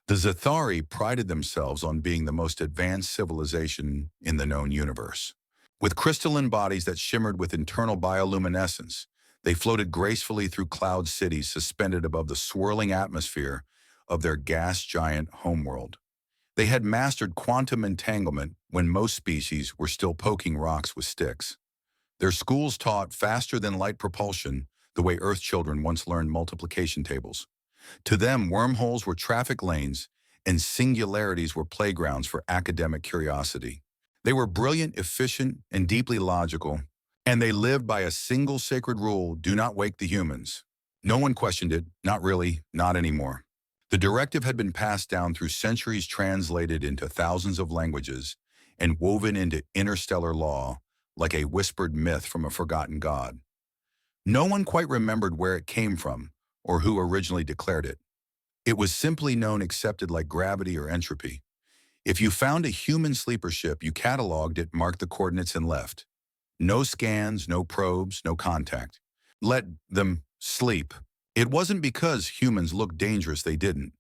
The Zathari prided themselves on being the most advanced civilization in the known universe. With crystalline bodies that shimmered with internal bioluminescence, they floated gracefully through cloud cities suspended above the swirling atmosphere of their gas giant homeworld. They had mastered quantum entanglement when most species were still poking rocks with sticks. Their schools taught faster than light propulsion, the way Earth children once learned multiplication tables. To them, wormholes were traffic lanes, and singularities were playgrounds for academic curiosity. They were brilliant, efficient, and deeply logical, and they lived by a single sacred rule: do not wake the humans. No one questioned it, not really, not anymore. The directive had been passed down through centuries, translated into thousands of languages, and woven into interstellar law like a whispered myth from a forgotten god. No one quite remembered where it came from or who originally declared it. It was simply known, accepted like gravity or entropy. If you found a human sleeper ship, you cataloged it, marked the coordinates, and left. No scans, no probes, no contact. Let them sleep. It wasn't because humans looked dangerous, they didn't.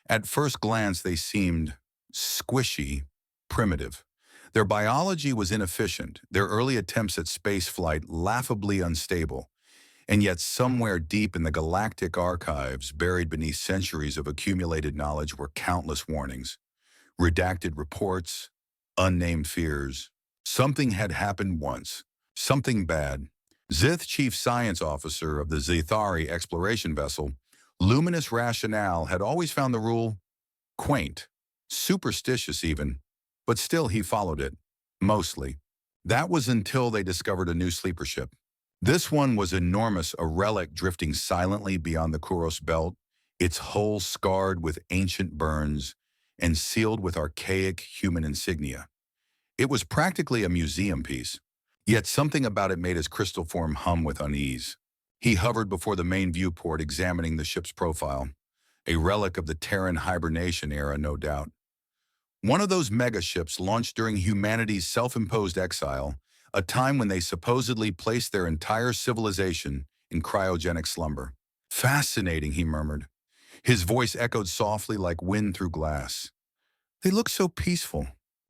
At first glance, they seemed squishy, primitive. Their biology was inefficient, their early attempts at spaceflight laughably unstable. And yet somewhere deep in the galactic archives, buried beneath centuries of accumulated knowledge, were countless warnings, redacted reports, unnamed fears. Something had happened once, something bad. Zith, chief science officer of the Zathari exploration vessel, Luminous Rationale, had always found the rule quaint, superstitious even, but still he followed it, mostly. That was until they discovered a new sleeper ship. This one was enormous, a relic drifting silently beyond the Kuros belt, its hull scarred with ancient burns and sealed with archaic human insignia. It was practically a museum piece, yet something about it made his crystal form hum with unease. He hovered before the main viewport, examining the ship's profile, a relic of the Terran hibernation era, no doubt. One of those megaships launched during humanity's self-imposed exile, a time when they supposedly placed their entire civilization in cryogenic slumber. Fascinating, he murmured. His voice echoed softly like wind through glass. They look so peaceful.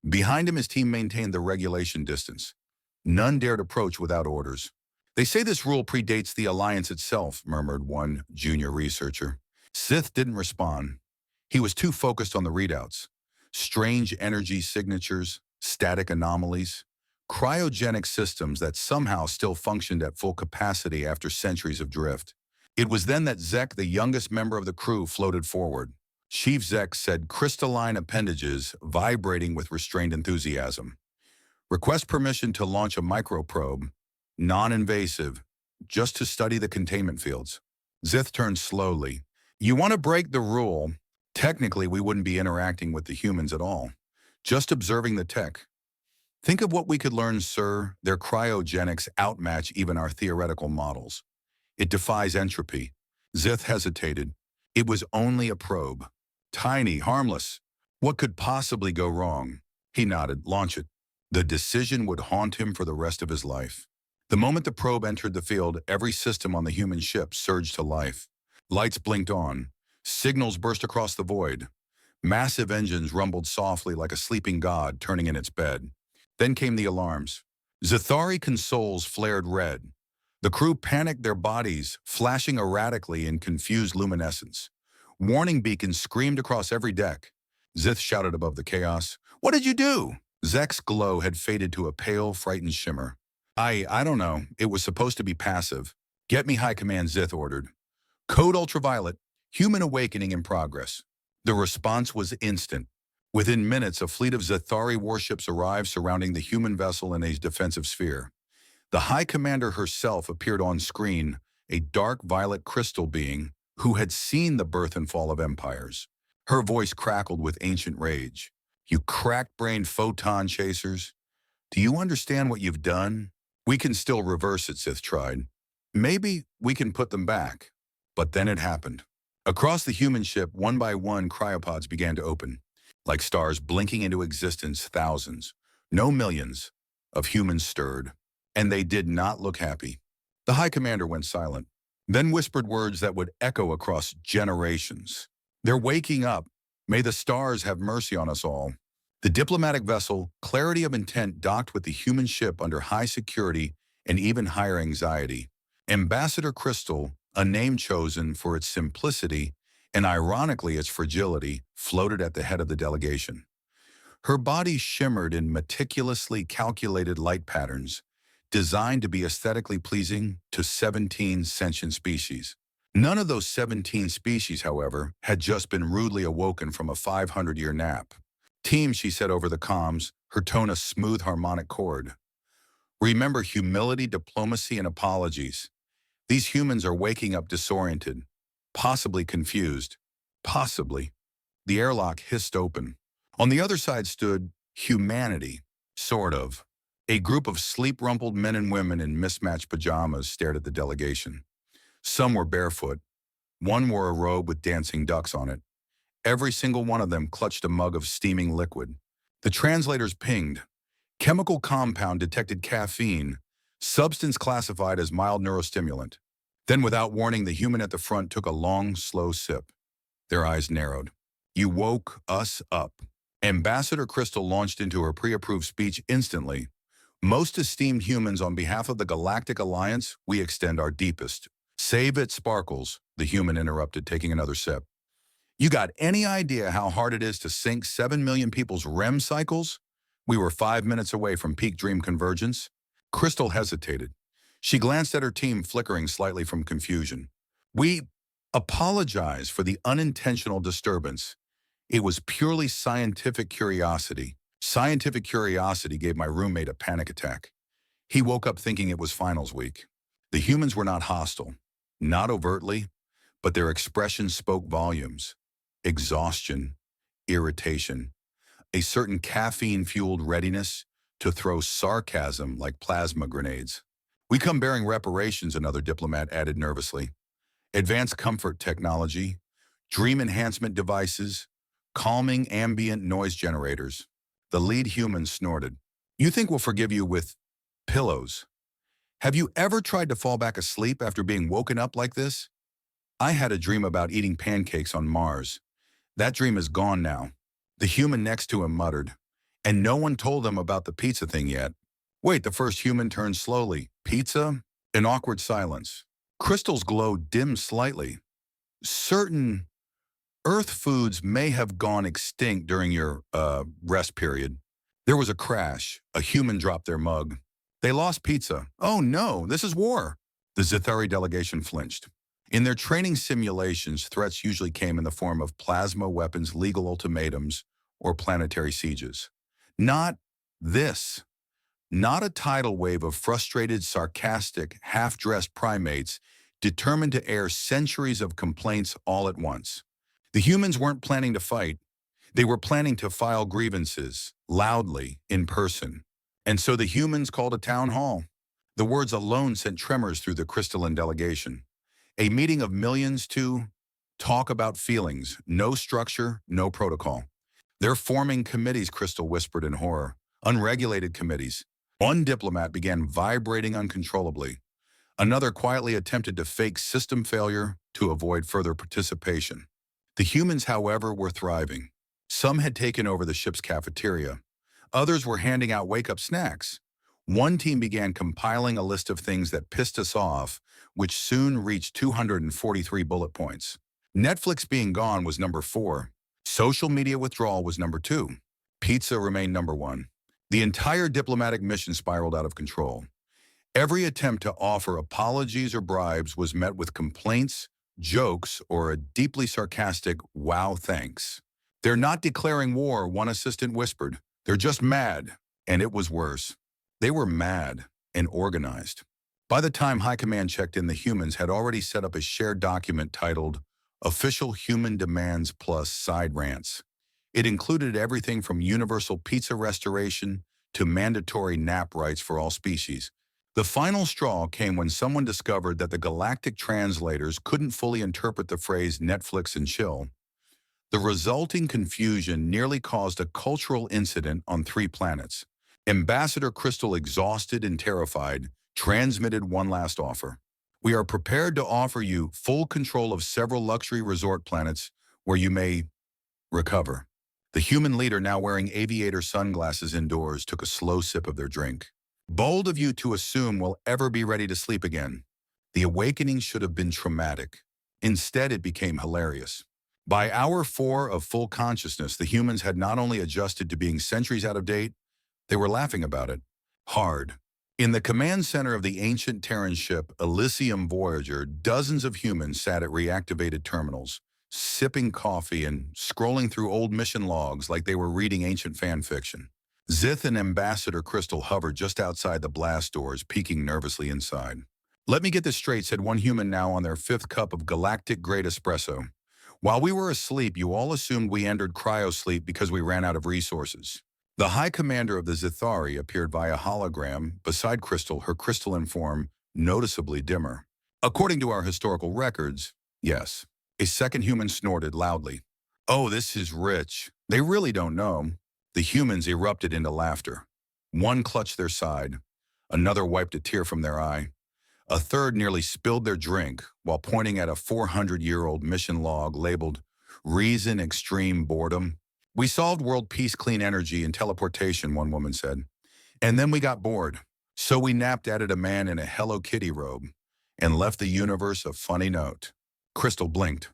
Behind him, his team maintained the regulation distance. None dared approach without orders. They say this rule predates the Alliance itself, murmured one junior researcher. Sith didn't respond. He was too focused on the readouts. Strange energy signatures, static anomalies, cryogenic systems that somehow still functioned at full capacity after centuries of drift. It was then that Zek, the youngest member of the crew, floated forward. Chief Zek said, crystalline appendages vibrating with restrained enthusiasm. Request permission to launch a microprobe, non-invasive, just to study the containment fields. Zith turned slowly. You want to break the rule? Technically, we wouldn't be interacting with the humans at all, just observing the tech. Think of what we could learn, sir. Their cryogenics outmatch even our theoretical models. It defies entropy. Zith hesitated. It was only a probe. Tiny, harmless. What could possibly go wrong? He nodded. Launch it. The decision would haunt him for the rest of his life. The moment the probe entered the field, every system on the human ship surged to life. Lights blinked on. Signals burst across the void. Massive engines rumbled softly like a sleeping god turning in its bed. Then came the alarms. Zathari consoles flared red. The crew panicked, their bodies flashing erratically in confused luminescence. Warning beacons screamed across every deck. Zith shouted above the chaos. What did you do? Zek's glow had faded to a pale, frightened shimmer. I don't know. It was supposed to be passive. Get me High Command, Zith ordered. Code Ultraviolet, human awakening in progress. The response was instant. Within minutes, a fleet of Zathari warships arrived, surrounding the human vessel in a defensive sphere. The High Commander herself appeared on screen, a dark violet crystal being who had seen the birth and fall of empires. Her voice crackled with ancient rage. You crack-brained photon chasers. Do you understand what you've done? We can still reverse it, Sith tried. Maybe we can put them back. But then it happened. Across the human ship, one by one, cryopods began to open. Like stars blinking into existence, thousands, no millions, of humans stirred. And they did not look happy. The High Commander went silent, then whispered words that would echo across generations. They're waking up. May the stars have mercy on us all. The diplomatic vessel Clarity of Intent docked with the human ship under high security and even higher anxiety. Ambassador Crystal, a name chosen for its simplicity and ironically its fragility, floated at the head of the delegation. Her body shimmered in meticulously calculated light patterns, designed to be aesthetically pleasing to 17 sentient species. None of those 17 species, however, had just been rudely awoken from a 500-year nap. Team, she said over the comms, her tone a smooth harmonic chord. Remember humility, diplomacy, and apologies. These humans are waking up disoriented, possibly confused, possibly. The airlock hissed open. On the other side stood humanity, sort of. A group of sleep-rumpled men and women in mismatched pajamas stared at the delegation. Some were barefoot. One wore a robe with dancing ducks on it. Every single one of them clutched a mug of steaming liquid. The translators pinged. Chemical compound detected caffeine, substance classified as mild neurostimulant. Then, without warning, the human at the front took a long, slow sip. Their eyes narrowed. You woke us up. Ambassador Crystal launched into her pre-approved speech instantly. Most esteemed humans, on behalf of the Galactic Alliance, we extend our deepest. Save it, Sparkles, the human interrupted, taking another sip. You got any idea how hard it is to sync 7 million people's REM cycles? We were 5 minutes away from peak dream convergence. Crystal hesitated. She glanced at her team, flickering slightly from confusion. We apologize for the unintentional disturbance. It was purely scientific curiosity. Scientific curiosity gave my roommate a panic attack. He woke up thinking it was finals week. The humans were not hostile, not overtly, but their expressions spoke volumes. Exhaustion, irritation, a certain caffeine-fueled readiness to throw sarcasm like plasma grenades. We come bearing reparations, another diplomat added nervously. Advanced comfort technology, dream enhancement devices, calming ambient noise generators. The lead human snorted. You think we'll forgive you with pillows? Have you ever tried to fall back asleep after being woken up like this? I had a dream about eating pancakes on Mars. That dream is gone now. The human next to him muttered. And no one told them about the pizza thing yet. Wait, the first human turned slowly. Pizza? An awkward silence. Crystal's glow dimmed slightly. Certain Earth foods may have gone extinct during your, rest period. There was a crash. A human dropped their mug. They lost pizza. Oh no, this is war. The Zithari delegation flinched. In their training simulations, threats usually came in the form of plasma weapons, legal ultimatums, or planetary sieges. Not this. Not a tidal wave of frustrated, sarcastic, half-dressed primates determined to air centuries of complaints all at once. The humans weren't planning to fight. They were planning to file grievances, loudly, in person. And so the humans called a town hall. The words alone sent tremors through the crystalline delegation. A meeting of millions to talk about feelings, no structure, no protocol. They're forming committees, Crystal whispered in horror. Unregulated committees. One diplomat began vibrating uncontrollably. Another quietly attempted to fake system failure to avoid further participation. The humans, however, were thriving. Some had taken over the ship's cafeteria. Others were handing out wake-up snacks. One team began compiling a list of things that pissed us off, which soon reached 243 bullet points. Netflix being gone was number 4. Social media withdrawal was number 2. Pizza remained number 1. The entire diplomatic mission spiraled out of control. Every attempt to offer apologies or bribes was met with complaints, jokes, or a deeply sarcastic, wow, thanks. They're not declaring war, one assistant whispered. They're just mad. And it was worse. They were mad and organized. By the time High Command checked in, the humans had already set up a shared document titled Official Human Demands Plus Side Rants. It included everything from universal pizza restoration to mandatory nap rights for all species. The final straw came when someone discovered that the galactic translators couldn't fully interpret the phrase Netflix and chill. The resulting confusion nearly caused a cultural incident on 3 planets. Ambassador Crystal, exhausted and terrified, transmitted one last offer. We are prepared to offer you full control of several luxury resort planets where you may recover. The human leader, now wearing aviator sunglasses indoors, took a slow sip of their drink. Bold of you to assume we'll ever be ready to sleep again. The awakening should have been traumatic. Instead, it became hilarious. By hour 4 of full consciousness, the humans had not only adjusted to being centuries out of date, they were laughing about it. Hard. In the command center of the ancient Terran ship Elysium Voyager, dozens of humans sat at reactivated terminals, sipping coffee and scrolling through old mission logs like they were reading ancient fan fiction. Zith and Ambassador Crystal hovered just outside the blast doors, peeking nervously inside. "Let me get this straight," said one human, now on their 5th cup of galactic-grade espresso. "While we were asleep, you all assumed we entered cryosleep because we ran out of resources." The High Commander of the Zithari appeared via hologram beside Crystal, her crystalline form noticeably dimmer. "According to our historical records, yes." A second human snorted loudly. "Oh, this is rich. They really don't know." The humans erupted into laughter. One clutched their side. Another wiped a tear from their eye. A third nearly spilled their drink while pointing at a 400-year-old mission log labeled "Reason Extreme Boredom." "We solved world peace, clean energy, and teleportation," one woman said. "And then we got bored. So we napped," added a man in a Hello Kitty robe, "and left the universe a funny note." Crystal blinked.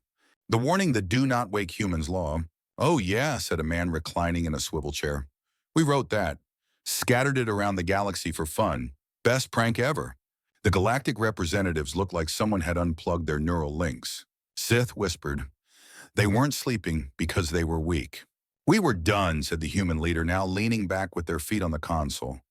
"The warning, the do not wake humans law." "Oh yeah," said a man reclining in a swivel chair. "We wrote that. Scattered it around the galaxy for fun. Best prank ever." The galactic representatives looked like someone had unplugged their neural links. Sith whispered. They weren't sleeping because they were weak. "We were done," said the human leader, now leaning back with their feet on the console.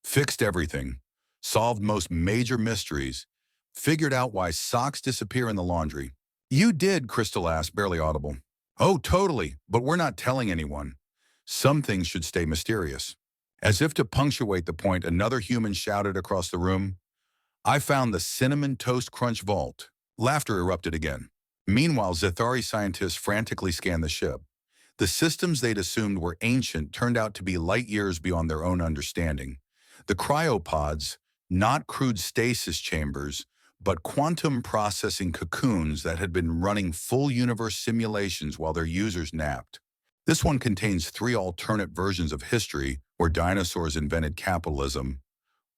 "Fixed everything. Solved most major mysteries. Figured out why socks disappear in the laundry." "You did?" Crystal asked, barely audible. "Oh, totally, but we're not telling anyone. Some things should stay mysterious." As if to punctuate the point, another human shouted across the room, "I found the Cinnamon Toast Crunch Vault." Laughter erupted again. Meanwhile, Zithari scientists frantically scanned the ship. The systems they'd assumed were ancient turned out to be light years beyond their own understanding. The cryopods, not crude stasis chambers, but quantum processing cocoons that had been running full universe simulations while their users napped. This one contains 3 alternate versions of history where dinosaurs invented capitalism.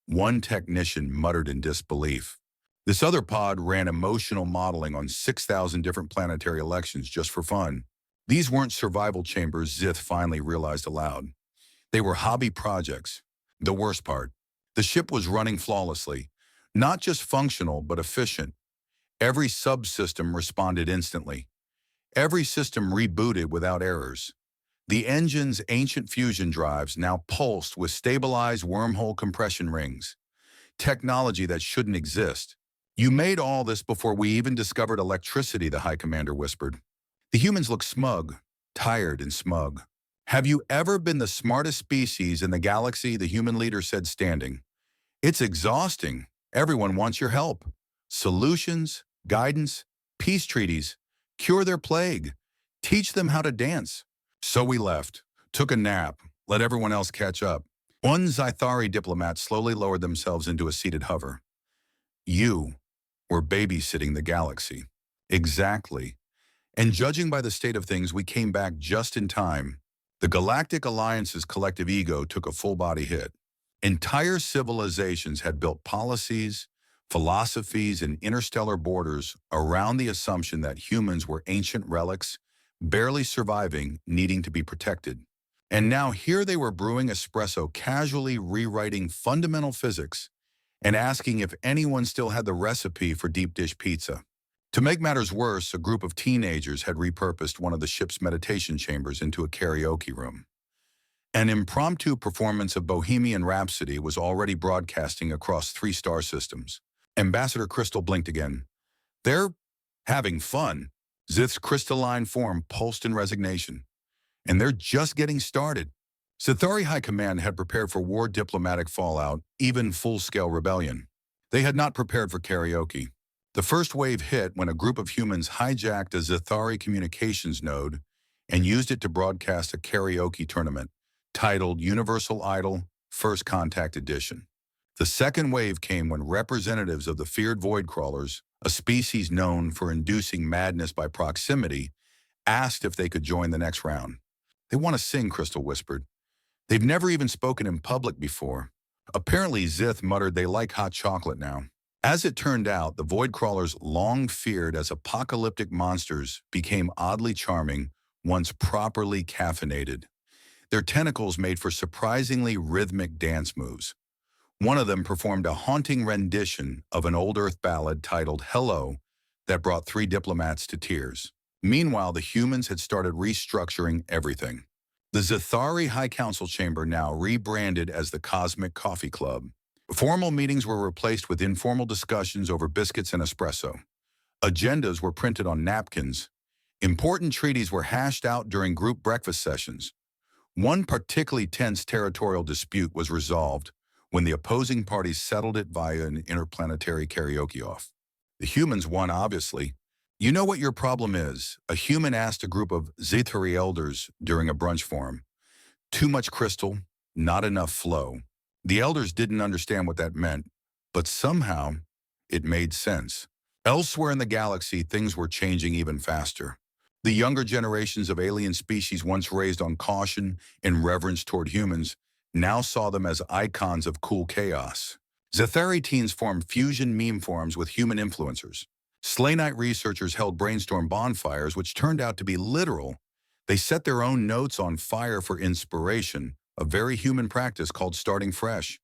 One technician muttered in disbelief. This other pod ran emotional modeling on 6,000 different planetary elections just for fun. These weren't survival chambers, Zith finally realized aloud. They were hobby projects. The worst part, the ship was running flawlessly. Not just functional, but efficient. Every subsystem responded instantly. Every system rebooted without errors. The engine's ancient fusion drives now pulsed with stabilized wormhole compression rings. Technology that shouldn't exist. "You made all this before we even discovered electricity," the High Commander whispered. The humans looked smug, tired and smug. "Have you ever been the smartest species in the galaxy?" the human leader said, standing. "It's exhausting. Everyone wants your help. Solutions, guidance, peace treaties. Cure their plague. Teach them how to dance." "So we left, took a nap, let everyone else catch up." One Zithari diplomat slowly lowered themselves into a seated hover. "You were babysitting the galaxy." "Exactly. And judging by the state of things, we came back just in time." The Galactic Alliance's collective ego took a full-body hit. Entire civilizations had built policies, philosophies, and interstellar borders around the assumption that humans were ancient relics, barely surviving, needing to be protected. And now here they were brewing espresso, casually rewriting fundamental physics, and asking if anyone still had the recipe for deep dish pizza. To make matters worse, a group of teenagers had repurposed one of the ship's meditation chambers into a karaoke room. An impromptu performance of Bohemian Rhapsody was already broadcasting across 3 star systems. Ambassador Crystal blinked again. "They're having fun." Zith's crystalline form pulsed in resignation. "And they're just getting started." Zithari High Command had prepared for war, diplomatic fallout, even full-scale rebellion. They had not prepared for karaoke. The first wave hit when a group of humans hijacked a Zithari communications node and used it to broadcast a karaoke tournament titled Universal Idol First Contact Edition. The second wave came when representatives of the feared void crawlers, a species known for inducing madness by proximity, asked if they could join the next round. They want to sing, Crystal whispered. They've never even spoken in public before. Apparently, Zith muttered they like hot chocolate now. As it turned out, the void crawlers long feared as apocalyptic monsters became oddly charming once properly caffeinated. Their tentacles made for surprisingly rhythmic dance moves. One of them performed a haunting rendition of an old Earth ballad titled Hello that brought three diplomats to tears. Meanwhile, the humans had started restructuring everything. The Zathari High Council Chamber, now rebranded as the Cosmic Coffee Club. Formal meetings were replaced with informal discussions over biscuits and espresso. Agendas were printed on napkins. Important treaties were hashed out during group breakfast sessions. One particularly tense territorial dispute was resolved when the opposing parties settled it via an interplanetary karaoke-off. The humans won, obviously. You know what your problem is? A human asked a group of Zathari elders during a brunch forum. Too much crystal, not enough flow. The elders didn't understand what that meant, but somehow it made sense. Elsewhere in the galaxy, things were changing even faster. The younger generations of alien species once raised on caution and reverence toward humans now saw them as icons of cool chaos. Zathari teens formed fusion meme forums with human influencers. Slaynite researchers held brainstorm bonfires, which turned out to be literal. They set their own notes on fire for inspiration, a very human practice called starting fresh.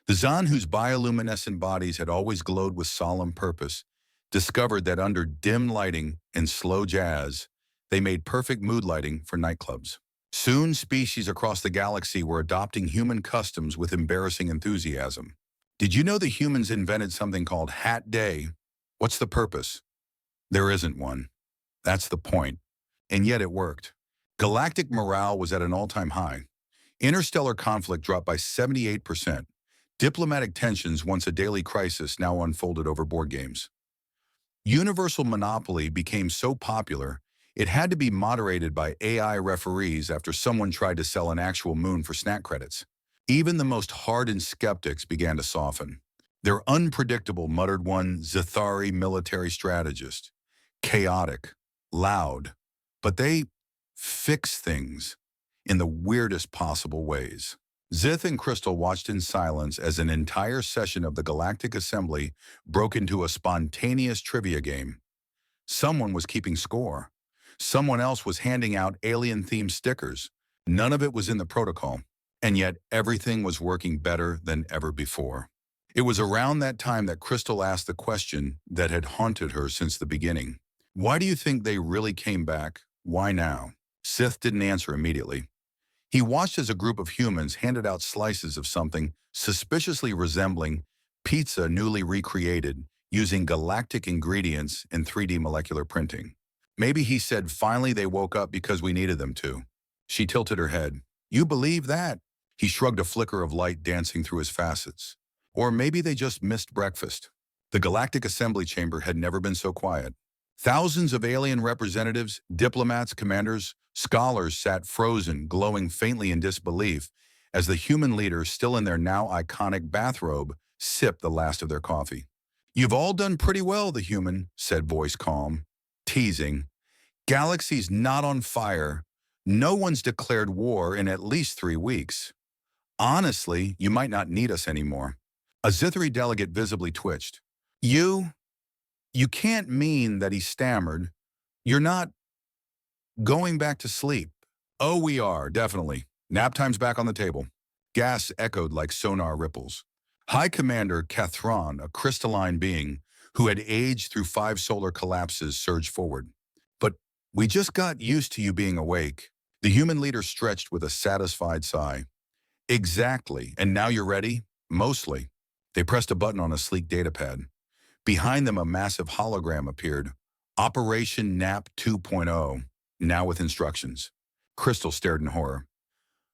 The Zan, whose bioluminescent bodies had always glowed with solemn purpose, discovered that under dim lighting and slow jazz, they made perfect mood lighting for nightclubs. Soon, species across the galaxy were adopting human customs with embarrassing enthusiasm. Did you know the humans invented something called Hat Day? What's the purpose? There isn't one. That's the point. And yet it worked. Galactic morale was at an all-time high. Interstellar conflict dropped by 78%. Diplomatic tensions, once a daily crisis, now unfolded over board games. Universal Monopoly became so popular, it had to be moderated by AI referees after someone tried to sell an actual moon for snack credits. Even the most hardened skeptics began to soften. They're unpredictable, muttered one Zathari military strategist. Chaotic, loud, but they fix things in the weirdest possible ways. Zith and Crystal watched in silence as an entire session of the Galactic Assembly broke into a spontaneous trivia game. Someone was keeping score. Someone else was handing out alien-themed stickers. None of it was in the protocol, and yet everything was working better than ever before. It was around that time that Crystal asked the question that had haunted her since the beginning. Why do you think they really came back? Why now? Sith didn't answer immediately. He watched as a group of humans handed out slices of something suspiciously resembling pizza newly recreated using galactic ingredients and 3D molecular printing. Maybe he said finally they woke up because we needed them to. She tilted her head. You believe that? He shrugged, a flicker of light dancing through his facets. Or maybe they just missed breakfast. The Galactic Assembly Chamber had never been so quiet. Thousands of alien representatives, diplomats, commanders, scholars sat frozen, glowing faintly in disbelief as the human leaders, still in their now iconic bathrobe, sipped the last of their coffee. You've all done pretty well, the human said, voice calm. Teasing. Galaxy's not on fire. No one's declared war in at least 3 weeks. Honestly, you might not need us anymore. A Zithari delegate visibly twitched. You can't mean that, he stammered. You're not going back to sleep. Oh, we are, definitely. Nap time's back on the table. Gas echoed like sonar ripples. High Commander Cathron, a crystalline being who had aged through 5 solar collapses, surged forward. But we just got used to you being awake. The human leader stretched with a satisfied sigh. Exactly, and now you're ready? Mostly. They pressed a button on a sleek datapad. Behind them, a massive hologram appeared. Operation Nap 2.0, now with instructions. Crystal stared in horror.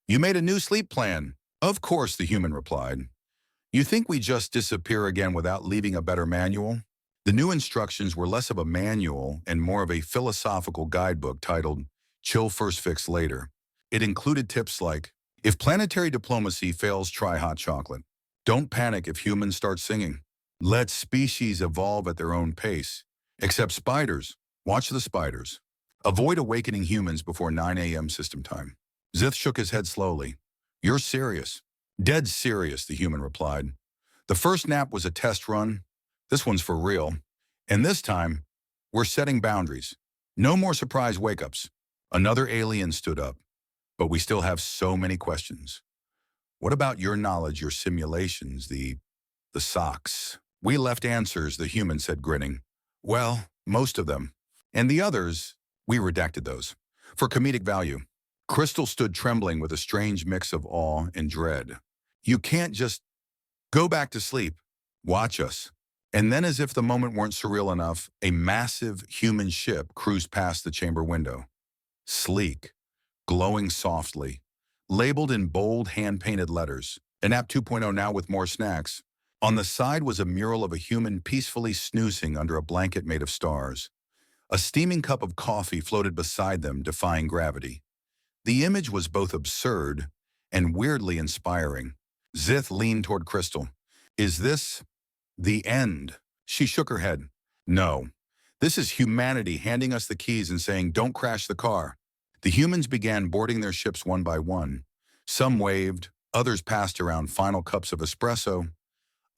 You made a new sleep plan. Of course, the human replied. You think we just disappear again without leaving a better manual? The new instructions were less of a manual and more of a philosophical guidebook titled Chill First, Fix Later. It included tips like, if planetary diplomacy fails, try hot chocolate. Don't panic if humans start singing. Let species evolve at their own pace. Except spiders. Watch the spiders. Avoid awakening humans before 9 a.m. system time. Zith shook his head slowly. You're serious. Dead serious, the human replied. The first nap was a test run. This one's for real. And this time, we're setting boundaries. No more surprise wake-ups. Another alien stood up. But we still have so many questions. What about your knowledge, your simulations, the socks? We left answers, the human said, grinning. Well, most of them. And the others, we redacted those. For comedic value. Crystal stood trembling with a strange mix of awe and dread. You can't just go back to sleep. Watch us. And then, as if the moment weren't surreal enough, a massive human ship cruised past the chamber window. Sleek, glowing softly, labeled in bold hand-painted letters. An app 2.0 now with more snacks. On the side was a mural of a human peacefully snoozing under a blanket made of stars. A steaming cup of coffee floated beside them, defying gravity. The image was both absurd and weirdly inspiring. Zith leaned toward Crystal. Is this the end? She shook her head. No. This is humanity handing us the keys and saying, don't crash the car. The humans began boarding their ships one by one. Some waved, others passed around final cups of espresso.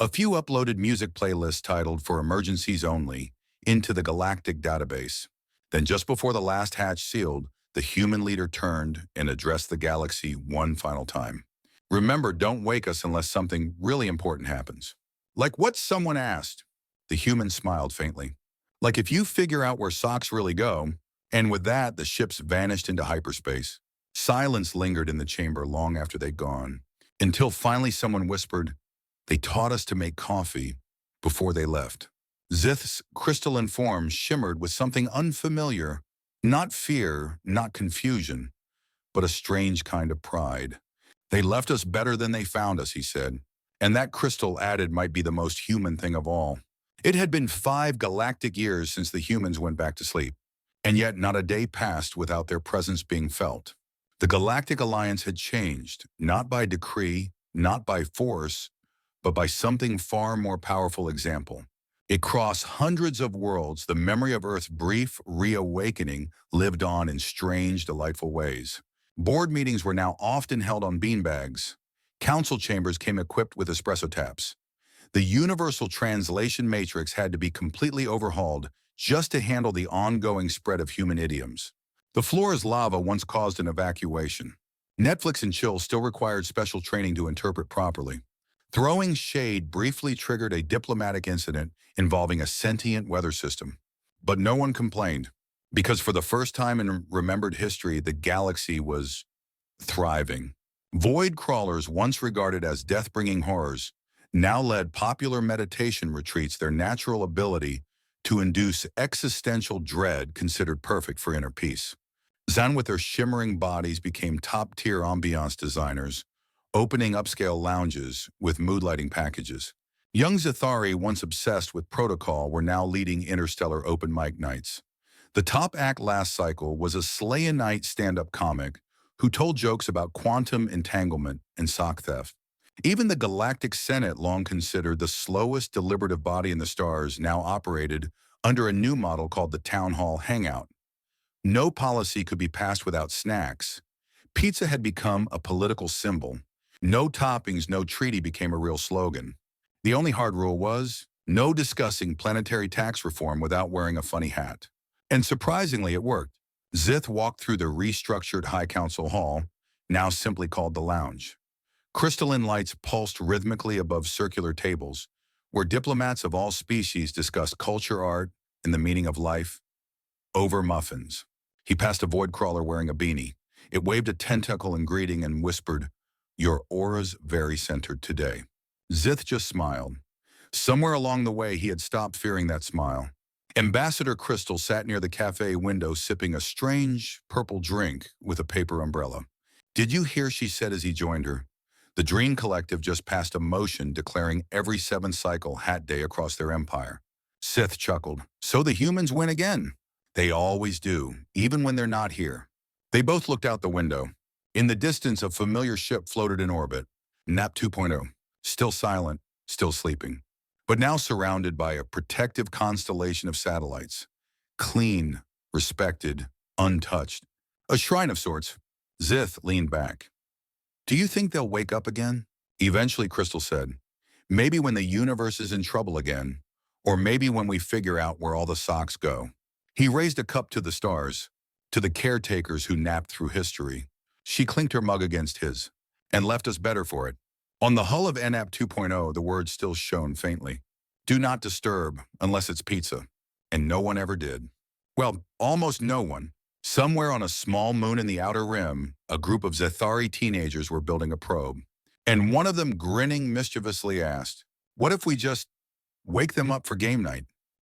A few uploaded music playlists titled For Emergencies Only into the galactic database. Then just before the last hatch sealed, the human leader turned and addressed the galaxy one final time. Remember, don't wake us unless something really important happens. Like what someone asked. The human smiled faintly. Like if you figure out where socks really go. And with that, the ships vanished into hyperspace. Silence lingered in the chamber long after they'd gone, until finally someone whispered, they taught us to make coffee before they left. Zith's crystalline form shimmered with something unfamiliar, not fear, not confusion, but a strange kind of pride. They left us better than they found us, he said, and that crystal added might be the most human thing of all. It had been 5 galactic years since the humans went back to sleep, and yet not a day passed without their presence being felt. The Galactic Alliance had changed, not by decree, not by force, but by something far more powerful example. Across hundreds of worlds, the memory of Earth's brief reawakening lived on in strange, delightful ways. Board meetings were now often held on beanbags. Council chambers came equipped with espresso taps. The universal translation matrix had to be completely overhauled just to handle the ongoing spread of human idioms. The floor's lava once caused an evacuation. Netflix and chill still required special training to interpret properly. Throwing shade briefly triggered a diplomatic incident involving a sentient weather system. But no one complained, because for the first time in remembered history, the galaxy was thriving. Void crawlers, once regarded as death-bringing horrors, now led popular meditation retreats, their natural ability to induce existential dread considered perfect for inner peace. Zen with their shimmering bodies became top-tier ambiance designers, opening upscale lounges with mood-lighting packages. Young Zathari, once obsessed with protocol, were now leading interstellar open mic nights. The top act last cycle was a Slay-a-Night stand-up comic who told jokes about quantum entanglement and sock theft. Even the Galactic Senate, long considered the slowest deliberative body in the stars, now operated under a new model called the Town Hall Hangout. No policy could be passed without snacks. Pizza had become a political symbol. No toppings, no treaty became a real slogan. The only hard rule was no discussing planetary tax reform without wearing a funny hat. And surprisingly, it worked. Zith walked through the restructured High Council Hall, now simply called the Lounge. Crystalline lights pulsed rhythmically above circular tables, where diplomats of all species discussed culture, art, and the meaning of life over muffins. He passed a void crawler wearing a beanie. It waved a tentacle in greeting and whispered, "Your aura's very centered today." Zith just smiled. Somewhere along the way, he had stopped fearing that smile. Ambassador Crystal sat near the cafe window sipping a strange purple drink with a paper umbrella. "Did you hear?" she said as he joined her. The Dream Collective just passed a motion declaring every 7th cycle Hat Day across their empire. Sith chuckled. "So the humans win again." "They always do, even when they're not here." They both looked out the window. In the distance, a familiar ship floated in orbit. NAP 2.0, still silent, still sleeping, but now surrounded by a protective constellation of satellites. Clean, respected, untouched. A shrine of sorts. Zith leaned back. Do you think they'll wake up again? Eventually, Crystal said, maybe when the universe is in trouble again, or maybe when we figure out where all the socks go. He raised a cup to the stars, to the caretakers who napped through history. She clinked her mug against his, and left us better for it. On the hull of NAP 2.0, the words still shone faintly. Do not disturb, unless it's pizza. And no one ever did. Well, almost no one. Somewhere on a small moon in the outer rim, a group of Zethari teenagers were building a probe. And one of them, grinning mischievously, asked, what if we just wake them up for game night?